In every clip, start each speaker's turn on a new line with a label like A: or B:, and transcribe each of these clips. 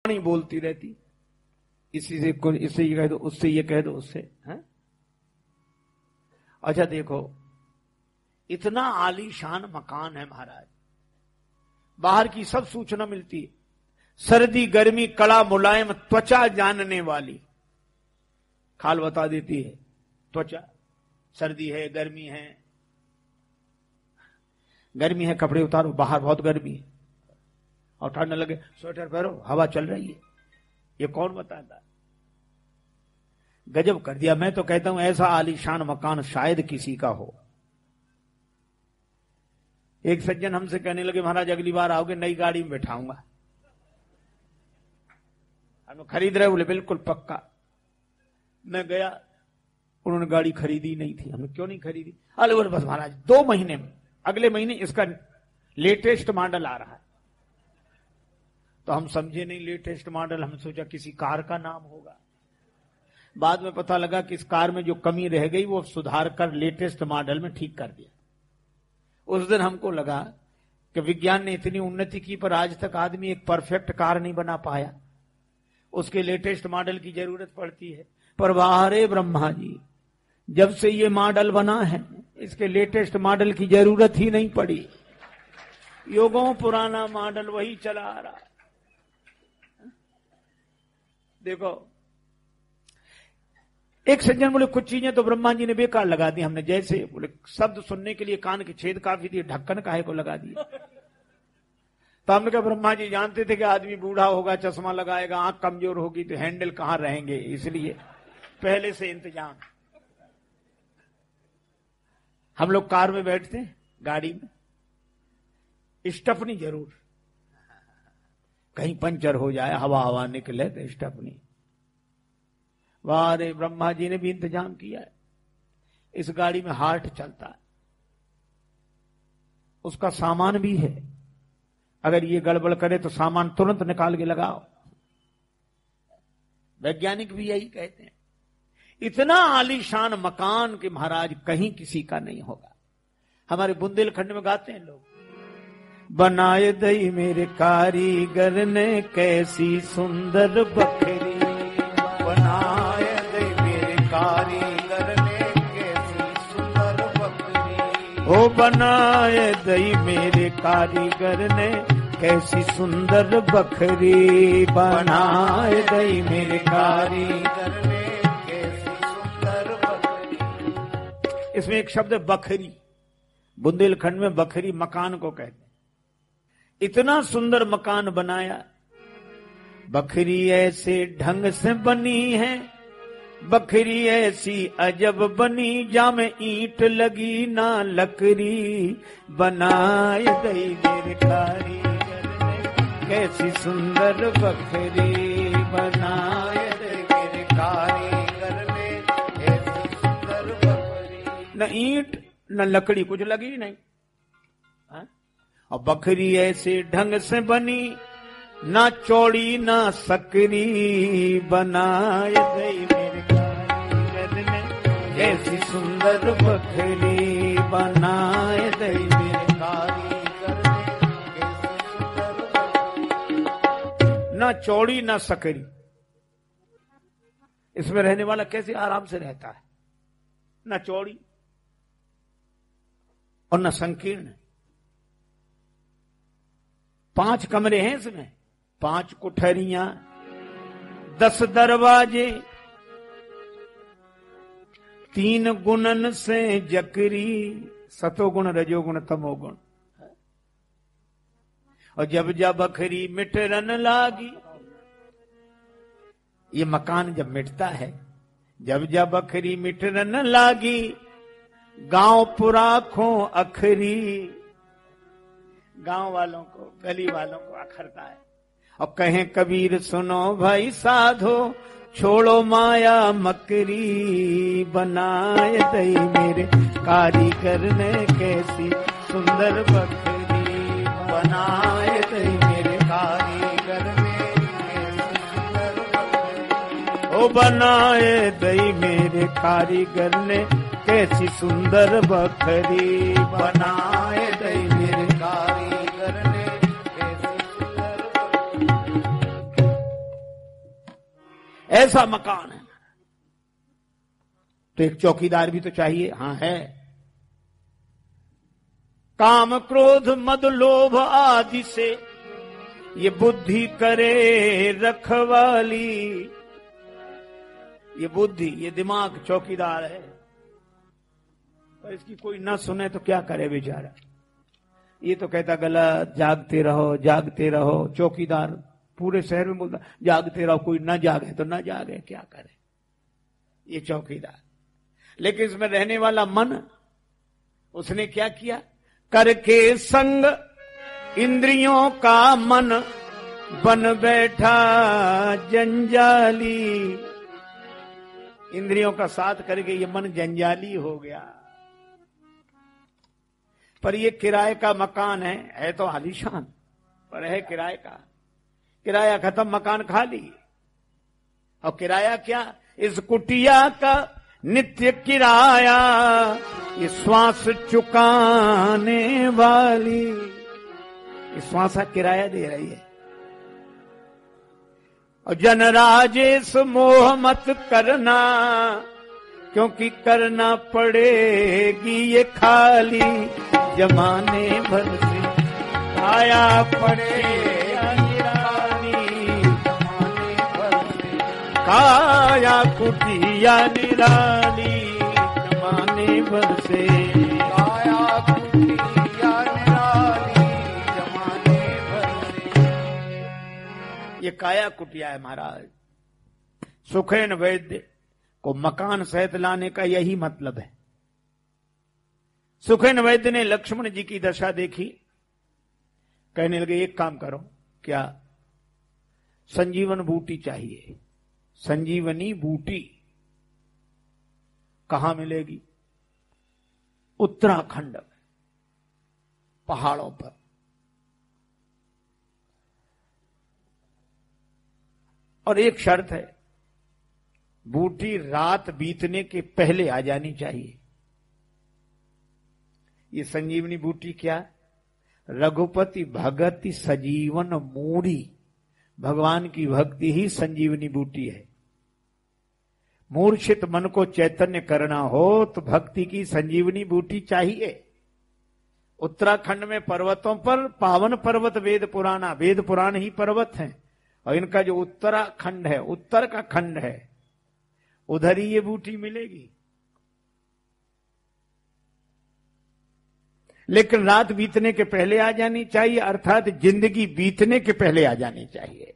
A: नहीं बोलती रहती, इसी से कुछ, इससे ये कह दो, उससे ये कह दो, उससे है। अच्छा देखो, इतना आलीशान मकान है महाराज, बाहर की सब सूचना मिलती है, सर्दी गर्मी कड़ा मुलायम त्वचा जानने वाली, खाल बता देती है त्वचा, सर्दी है गर्मी है, गर्मी है कपड़े उतारो, बाहर बहुत गर्मी है, और ठंड लगे स्वेटर पहनो, हवा चल रही है, ये कौन बताता। गजब कर दिया। मैं तो कहता हूं ऐसा आलीशान मकान शायद किसी का हो। एक सज्जन हमसे कहने लगे, महाराज अगली बार आओगे नई गाड़ी में बैठाऊंगा। हम खरीद रहे, बोले बिल्कुल पक्का। मैं गया, उन्होंने गाड़ी खरीदी नहीं थी। हमने क्यों नहीं खरीदी? अरे बोले बस महाराज 2 महीने में, अगले महीने इसका लेटेस्ट मॉडल आ रहा है। तो हम समझे नहीं लेटेस्ट मॉडल, हम सोचा किसी कार का नाम होगा। बाद में पता लगा कि इस कार में जो कमी रह गई वो सुधार कर लेटेस्ट मॉडल में ठीक कर दिया। उस दिन हमको लगा कि विज्ञान ने इतनी उन्नति की पर आज तक आदमी एक परफेक्ट कार नहीं बना पाया, उसके लेटेस्ट मॉडल की जरूरत पड़ती है। पर वाह ब्रह्मा जी, जब से ये मॉडल बना है इसके लेटेस्ट मॉडल की जरूरत ही नहीं पड़ी, युगों पुराना मॉडल वही चला आ रहा। देखो एक सज्जन बोले कुछ चीजें तो ब्रह्मा जी ने बेकार लगा दी हमने, जैसे बोले शब्द सुनने के लिए कान के छेद काफी थी, ढक्कन काहे को लगा दिया। तो हमने कहा ब्रह्मा जी जानते थे कि आदमी बूढ़ा होगा, चश्मा लगाएगा, आंख कमजोर होगी तो हैंडल कहां रहेंगे, इसलिए पहले से इंतजाम। हम लोग कार में बैठते हैं, गाड़ी में स्टपनी जरूर, कहीं पंचर हो जाए, हवा निकले तो स्टपनी। वाह रे ब्रह्मा जी ने भी इंतजाम किया है। इस गाड़ी में हार्ट चलता है, उसका सामान भी है, अगर ये गड़बड़ करे तो सामान तुरंत निकाल के लगाओ। वैज्ञानिक भी यही कहते हैं। इतना आलीशान मकान कि महाराज कहीं किसी का नहीं होगा। हमारे बुंदेलखंड में गाते हैं लोग, बनाए दई मेरे कारीगर ने कैसी सुंदर बकरी, बनाए दई मेरे कारीगर ने कैसी सुंदर बकरी, ओ बनाए दई मेरे कारीगर ने कैसी सुंदर बकरी, बनाए दई मेरे कारीगर ने कैसी सुंदर बकरी। इसमें एक शब्द बकरी, बुंदेलखंड में बकरी मकान को कहते हैं। इतना सुंदर मकान बनाया, बकरी ऐसे ढंग से बनी है, बकरी ऐसी अजब बनी, जामे ईंट लगी ना लकड़ी, बनाए दई मेरे कारीगर ने कैसी सुंदर बकरी, बनाए दई मेरे कारीगर ने कैसी सुंदर बकरी। न ईंट न लकड़ी कुछ लगी नहीं, और बकरी ऐसे ढंग से बनी, ना चौड़ी ना सकरी, बनाए दई मेरे कारीगर ने कैसी सुंदर बकरी, बनाए दई मेरे कारीगर ने कैसी सुंदर बकरी। ना चौड़ी ना सकरी, इसमें रहने वाला कैसे आराम से रहता है, ना चौड़ी और न संकीर्ण। 5 कमरे हैं इसमें, 5 कुठरियां, 10 दरवाजे, 3 गुणन से जकरी, सतोगुण रजोगुण तमोगुण। और जब जब बकरी मिटरन लागी, ये मकान जब मिटता है, जब जब बकरी मिटरन लागी, गांव पुराखों अखरी, गांव वालों को गली वालों को अखरता है। और कहें कबीर सुनो भाई साधो, छोड़ो माया मकरी, बनाए दई मेरे कारीगर ने कैसी सुंदर बकरी, बनाए दई मेरे कारीगर ने कैसी सुंदर बकरी, ओ बनाए दई मेरे कारीगर ने कैसी सुंदर बकरी, बनाए दई मेरे कारीगर ने कैसी सुंदर बकरी। ऐसा मकान है। तो एक चौकीदार भी तो चाहिए। हाँ है। काम क्रोध मद लोभ आदि से ये बुद्धि करे रखवाली। ये बुद्धि, ये दिमाग चौकीदार है, पर इसकी कोई ना सुने तो क्या करे बेचारा। ये तो कहता गलत, जागते रहो जागते रहो। चौकीदार पूरे शहर में बोलता जागते रहो, कोई ना जागे तो ना जागे, क्या करे ये चौकीदार। लेकिन इसमें रहने वाला मन, उसने क्या किया, करके संग इंद्रियों का मन बन बैठा जंजाली। इंद्रियों का साथ करके ये मन जंजाली हो गया। पर ये किराए का मकान है तो आलीशान, पर है किराए का। किराया खत्म, मकान खाली। और किराया क्या, इस कुटिया का नित्य किराया, ये श्वास चुकाने वाली। ये श्वास का किराया दे रही है। और जन राजेश मोह मत करना, क्योंकि करना पड़ेगी ये खाली। जमाने भर से आया पड़ेगा निराली। जमाने भर से काया कुटिया निराली। जमाने भर से काया कुटिया निराली। जमाने भर से ये काया कुटिया है महाराज। सुखेन वैद्य को मकान सहित लाने का यही मतलब है। सुखेन वैद्य ने लक्ष्मण जी की दशा देखी, कहने लगे एक काम करो, क्या, संजीवन बूटी चाहिए। संजीवनी बूटी कहां मिलेगी, उत्तराखंड में पहाड़ों पर। और एक शर्त है, बूटी रात बीतने के पहले आ जानी चाहिए। ये संजीवनी बूटी क्या, रघुपति भगति सजीवन मूढ़ी। भगवान की भक्ति ही संजीवनी बूटी है। मूर्छित मन को चैतन्य करना हो तो भक्ति की संजीवनी बूटी चाहिए। उत्तराखंड में पर्वतों पर पावन पर्वत वेद पुराना, वेद पुराण ही पर्वत हैं। और इनका जो उत्तराखंड है, उत्तर का खंड है, उधर ही ये बूटी मिलेगी। लेकिन रात बीतने के पहले आ जानी चाहिए, अर्थात जिंदगी बीतने के पहले आ जानी चाहिए।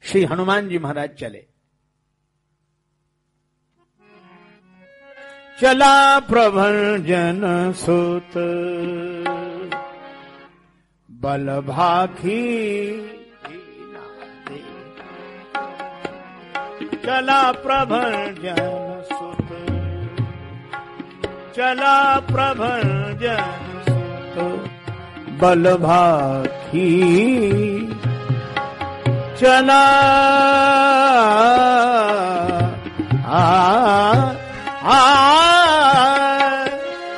A: श्री हनुमान जी महाराज चले। चला प्रभंजन सुत बल भाखी। चला प्रभंजन सुत, चला प्रभंजन सुत बल भाखी। चला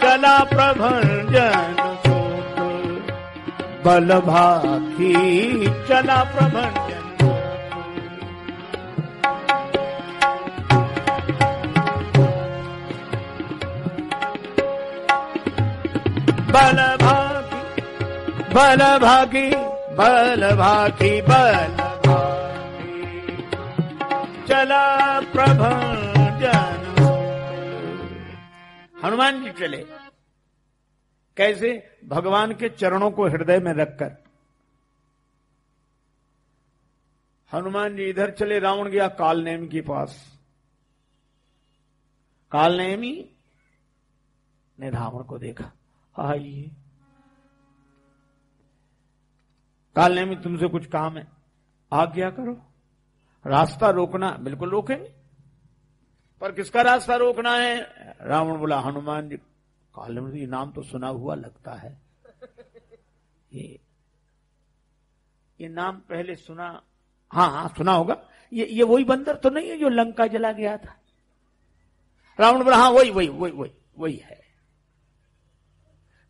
A: चला प्रभंजन सुत बल भाखी। चला प्रभंजन बल भागी, बल भागी, बल भागी, बल भागी। चला प्रभंजन। हनुमान जी चले कैसे, भगवान के चरणों को हृदय में रखकर। हनुमान जी इधर चले, रावण गया कालनेमी के पास। कालनेमी ने रावण को देखा, आइए कालनेमी तुमसे कुछ काम है, आज्ञा करो। रास्ता रोकना, बिल्कुल रोकेंगे, पर किसका रास्ता रोकना है। रावण बोला हनुमान जी। कालनेमी, ये नाम तो सुना हुआ लगता है, ये नाम पहले सुना। हाँ हाँ सुना होगा, ये वही बंदर तो नहीं है जो लंका जला गया था। रावण बोला हाँ वही वही वही वही वही है।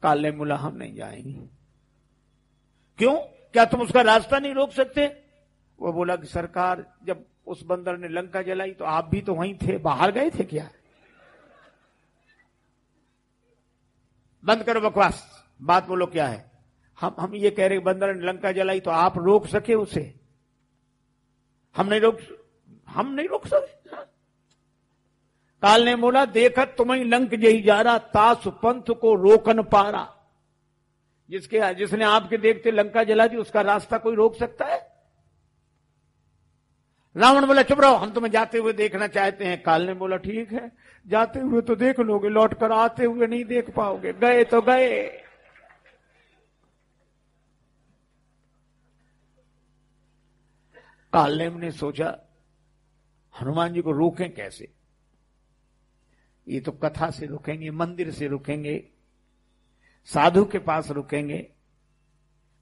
A: कालनेमी बोला हम नहीं जाएंगे। क्यों, क्या तुम उसका रास्ता नहीं रोक सकते? वो बोला कि सरकार, जब उस बंदर ने लंका जलाई तो आप भी तो वहीं थे, बाहर गए थे क्या? बंद करो बकवास, बात बोलो क्या है। हम ये कह रहे बंदर ने लंका जलाई तो आप रोक सके उसे? हम नहीं रोक सके। काल ने बोला, देखत तुम्हें लंक जही जा रहा, तासु पंथ को रोकन पारा। जिसने आपके देखते लंका जला दी, उसका रास्ता कोई रोक सकता है? रावण बोला, चुप रहो, हम तुम्हें जाते हुए देखना चाहते हैं। काल ने बोला, ठीक है, जाते हुए तो देख लोगे, लौट कर आते हुए नहीं देख पाओगे, गए तो गए। कालनेम ने सोचा, हनुमान जी को रोकें कैसे? ये तो कथा से रुकेंगे, मंदिर से रुकेंगे, साधु के पास रुकेंगे,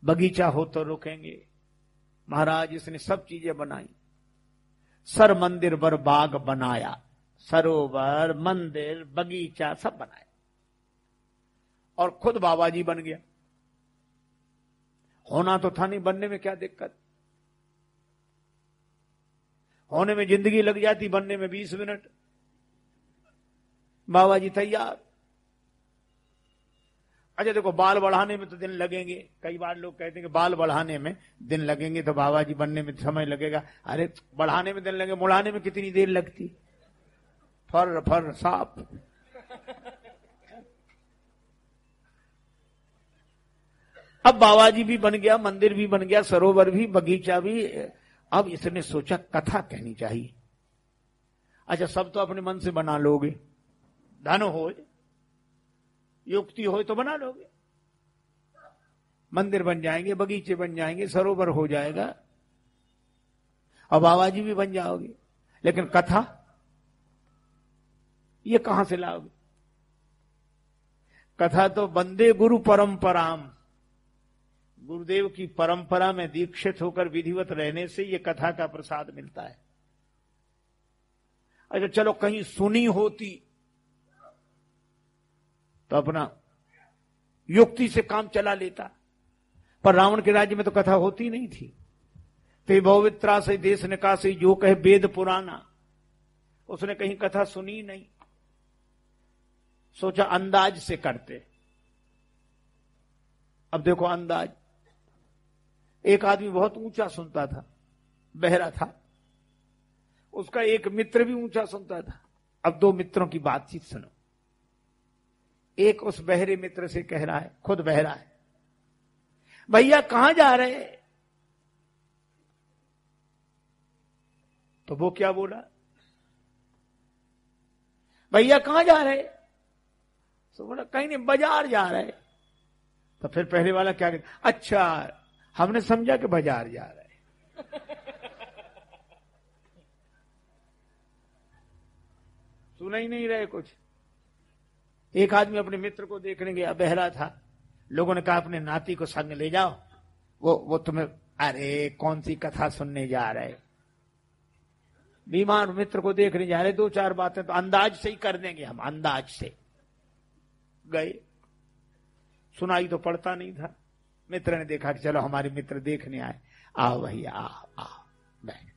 A: बगीचा हो तो रुकेंगे। महाराज इसने सब चीजें बनाई, सर मंदिर बर बाग बनाया, सरोवर मंदिर बगीचा सब बनाया, और खुद बाबा जी बन गया। होना तो था नहीं, बनने में क्या दिक्कत? होने में जिंदगी लग जाती, बनने में 20 मिनट। बाबा जी तैयार। अच्छा देखो, बाल बढ़ाने में तो दिन लगेंगे। कई बार लोग कहते हैं कि बाल बढ़ाने में दिन लगेंगे तो बाबा जी बनने में समय लगेगा। अरे बढ़ाने में दिन लगेगा, मुड़ाने में कितनी देर लगती? फर फर साफ। अब बाबा जी भी बन गया, मंदिर भी बन गया, सरोवर भी, बगीचा भी। अब इसने सोचा कथा कहनी चाहिए। अच्छा, सब तो अपने मन से बना लोगे, धन हो, युक्ति हो तो बना लोगे, मंदिर बन जाएंगे, बगीचे बन जाएंगे, सरोवर हो जाएगा, और बाबा जी भी बन जाओगे। लेकिन कथा ये कहां से लाओगे? कथा तो वंदे गुरु परंपराम, गुरुदेव की परंपरा में दीक्षित होकर विधिवत रहने से ये कथा का प्रसाद मिलता है। अच्छा चलो, कहीं सुनी होती तो अपना युक्ति से काम चला लेता, पर रावण के राज्य में तो कथा होती नहीं थी। ते बहुवित्रा से देश निकासी, जो कहे वेद पुराना, उसने कहीं कथा सुनी नहीं। सोचा अंदाज से करते। अब देखो अंदाज, एक आदमी बहुत ऊंचा सुनता था, बहरा था, उसका एक मित्र भी ऊंचा सुनता था। अब दो मित्रों की बातचीत सुनो। एक उस बहरे मित्र से कह रहा है, खुद बहरा है, भैया कहां जा रहे? तो वो क्या बोला, भैया कहां जा रहे? तो बोला कहीं नहीं, बाजार जा रहे। तो फिर पहले वाला क्या कहता, अच्छा हमने समझा कि बाजार जा रहे। सुना ही नहीं रहे कुछ। एक आदमी अपने मित्र को देखने गया, बहरा था। लोगों ने कहा अपने नाती को संग ले जाओ, वो तुम्हें, अरे कौन सी कथा सुनने जा रहे, बीमार मित्र को देखने जा रहे, दो चार बातें तो अंदाज से ही कर देंगे हम, अंदाज से। गए, सुनाई तो पड़ता नहीं था। मित्र ने देखा कि चलो हमारे मित्र देखने आए, आओ भैया आओ आओ बैठ।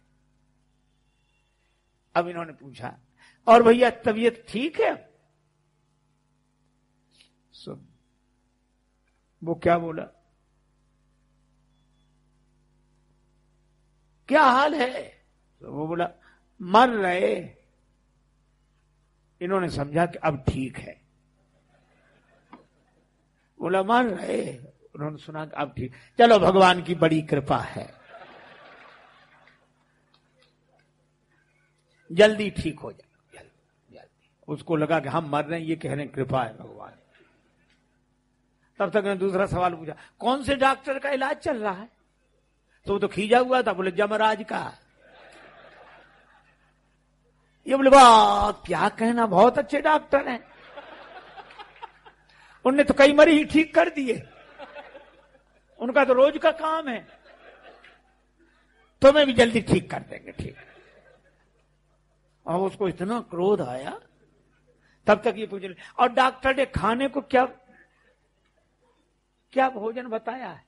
A: अब इन्होंने पूछा, और भैया तबीयत ठीक है? सुन, वो क्या बोला, क्या हाल है? तो वो बोला मर रहे। इन्होंने समझा कि अब ठीक है। बोला मर रहे, उन्होंने सुना कि अब ठीक, चलो भगवान की बड़ी कृपा है, जल्दी ठीक हो जाए, जल्दी। उसको लगा कि हम मर रहे हैं, ये कह रहे हैं कृपा है भगवान। तब तक मैंने दूसरा सवाल पूछा, कौन से डॉक्टर का इलाज चल रहा है? तो वो तो खींचा हुआ था, बोले जमराज का। ये बोले वाह क्या कहना, बहुत अच्छे डॉक्टर हैं, उनने तो कई मरीज ही ठीक कर दिए, उनका तो रोज का काम है, तुम्हें भी जल्दी ठीक कर देंगे। ठीक। और उसको इतना क्रोध आया, तब तक ये पूछ रहे, और डॉक्टर ने खाने को क्या क्या भोजन बताया है?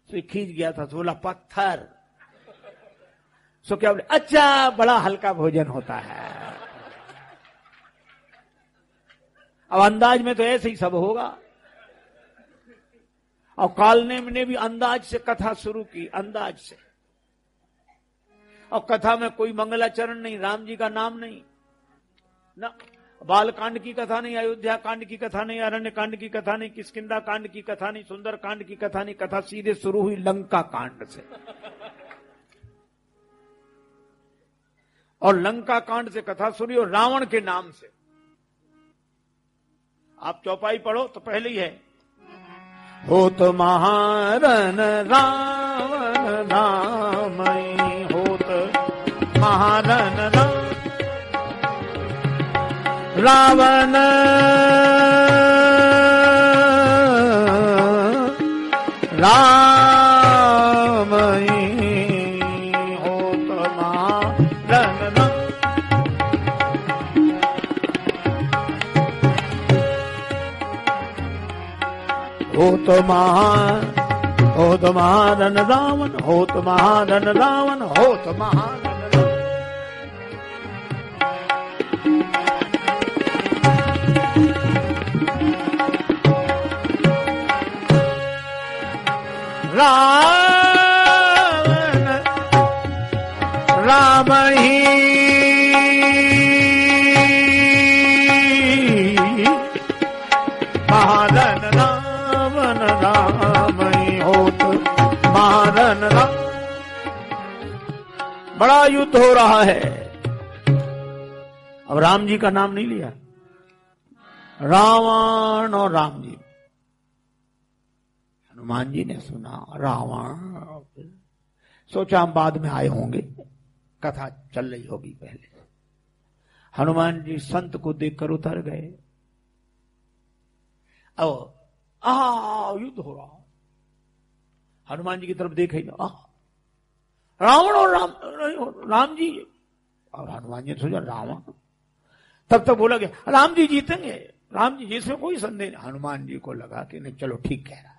A: तो खींच गया था, तो बोला पत्थर। सो क्या बोले, अच्छा बड़ा हल्का भोजन होता है। अब अंदाज में तो ऐसे ही सब होगा। और कालनेमी ने भी अंदाज से कथा शुरू की, अंदाज से। और कथा में कोई मंगलाचरण नहीं, राम जी का नाम नहीं ना, बाल कांड की कथा नहीं, अयोध्या कांड की कथा नहीं, अरण्य कांड की कथा नहीं, किष्किंधा कांड की कथा नहीं, सुंदर कांड की कथा नहीं। कथा सीधे शुरू हुई लंका कांड से। और लंका कांड से कथा शुरू और रावण के नाम से। आप चौपाई पढ़ो तो पहले ही है, हो तो महारन रावण रामई, हो तो महारन रावण रामई, हो तो महारन हो तो महारन रावण, हो तो महारन रावण, हो तो महारन रावण राम ही महारन रावण राम ही, हो तो महारन राम। बड़ा युद्ध हो रहा है। अब राम जी का नाम नहीं लिया, रावण और राम जी। हनुमान जी ने सुना रावण, सोचा हम बाद में आए होंगे, कथा चल रही होगी पहले। हनुमान जी संत को देखकर उतर गए। अब युद्ध हो रहा। हनुमान जी की तरफ देखे, रावण और राम जी। और हनुमान जी ने सोचा रावण। तब तक बोला गया राम जी जीतेंगे, राम जी, जिसमें कोई संदेह नहीं। हनुमान जी को लगा कि नहीं, चलो ठीक कह रहा है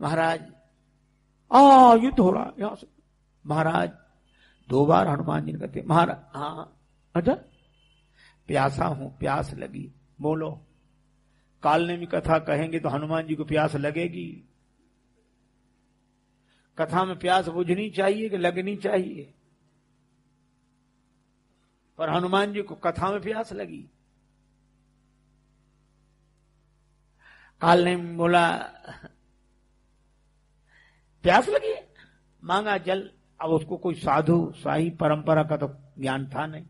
A: महाराज। युद्ध हो रहा यहां से। महाराज 2 बार हनुमान जी ने कहते, महाराज हाँ, अच्छा प्यासा हूं, प्यास लगी, बोलो। कालनेमी कथा कहेंगे तो हनुमान जी को प्यास लगेगी। कथा में प्यास बुझनी चाहिए कि लगनी चाहिए? पर हनुमान जी को कथा में प्यास लगी। कालनेमी बोला प्यास लगी, मांगा जल। अब उसको कोई साधु शाही परंपरा का तो ज्ञान था नहीं।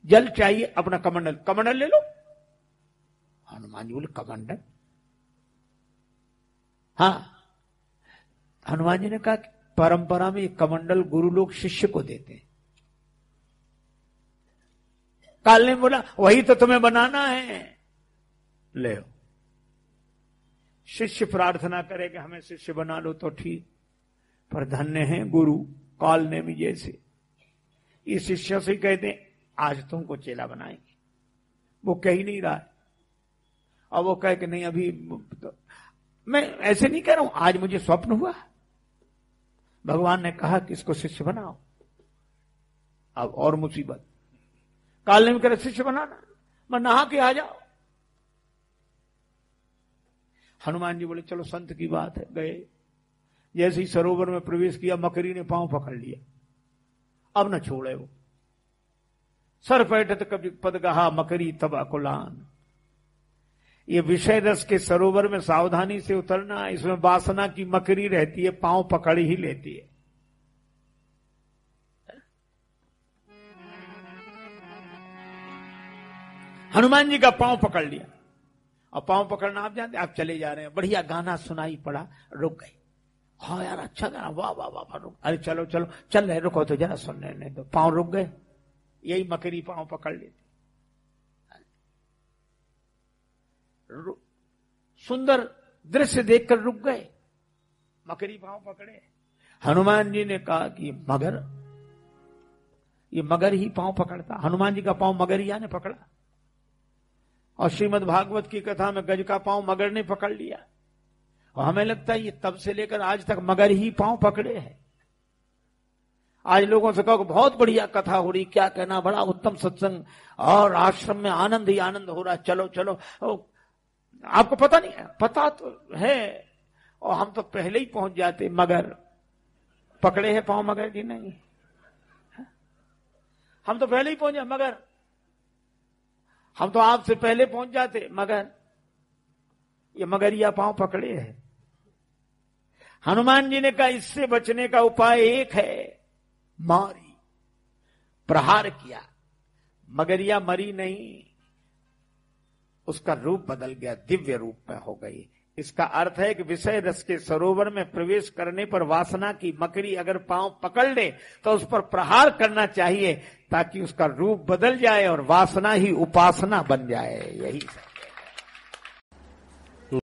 A: जल चाहिए, अपना कमंडल, कमंडल ले लो। हनुमान जी बोले कमंडल? हाँ। हनुमान जी ने कहा परंपरा में एक कमंडल गुरु लोग शिष्य को देते हैं। काल ने बोला वही तो तुम्हें बनाना है, ले। शिष्य प्रार्थना करे कि हमें शिष्य बना लो तो ठीक, पर धन्य है गुरु कालनेमी जैसे। इस शिष्य से कहते हैं आज तुमको चेला बनाएंगे। वो कह ही नहीं रहा है। अब वो कहे कि नहीं अभी तो, मैं ऐसे नहीं कह रहा हूं, आज मुझे स्वप्न हुआ, भगवान ने कहा कि इसको शिष्य बनाओ। अब और मुसीबत, कालनेमी करे शिष्य बनाना, मैं नहा के आ जाओ। हनुमान जी बोले चलो संत की बात है, गए। जैसे ही सरोवर में प्रवेश किया, मकरी ने पांव पकड़ लिया, अब न छोड़े वो। सर पैठत कभी पद गहा मकरी तब अकुलान। ये विषय रस के सरोवर में सावधानी से उतरना, इसमें वासना की मकरी रहती है, पांव पकड़ ही लेती है। हनुमान जी का पांव पकड़ लिया। और पांव पकड़ना आप जानते, आप चले जा रहे हैं, बढ़िया गाना सुनाई पड़ा, रुक गए। हाँ यार अच्छा गाना, वाह वाह वाह, रुक, अरे चलो चलो चल रहे, रुको तो जरा सुनने दो। पांव रुक गए। यही मकरी पांव पकड़ लेती। सुंदर दृश्य देखकर रुक गए, मकरी पांव पकड़े। हनुमान जी ने कहा कि मगर, ये मगर ही पांव पकड़ता। हनुमान जी का पांव मगरिया ने पकड़ा। और श्रीमद् भागवत की कथा में गज का पांव मगर ने पकड़ लिया। और हमें लगता है ये तब से लेकर आज तक मगर ही पांव पकड़े हैं। आज लोगों से कहो बहुत बढ़िया कथा हो रही, क्या कहना, बड़ा उत्तम सत्संग और आश्रम में आनंद ही आनंद हो रहा, चलो चलो। आपको पता नहीं है? पता तो है, और हम तो पहले ही पहुंच जाते, मगर पकड़े हैं पांव मगर की नहीं, हम तो पहले ही पहुंच जाए, मगर हम तो आपसे पहले पहुंच जाते, मगर ये मगरिया पांव पकड़े हैं। हनुमान जी ने कहा इससे बचने का उपाय एक है, मारी, प्रहार किया। मगरिया मरी नहीं, उसका रूप बदल गया, दिव्य रूप में हो गई। इसका अर्थ है कि विषय रस के सरोवर में प्रवेश करने पर वासना की मकड़ी अगर पांव पकड़ ले तो उस पर प्रहार करना चाहिए, ताकि उसका रूप बदल जाए और वासना ही उपासना बन जाए। यही है।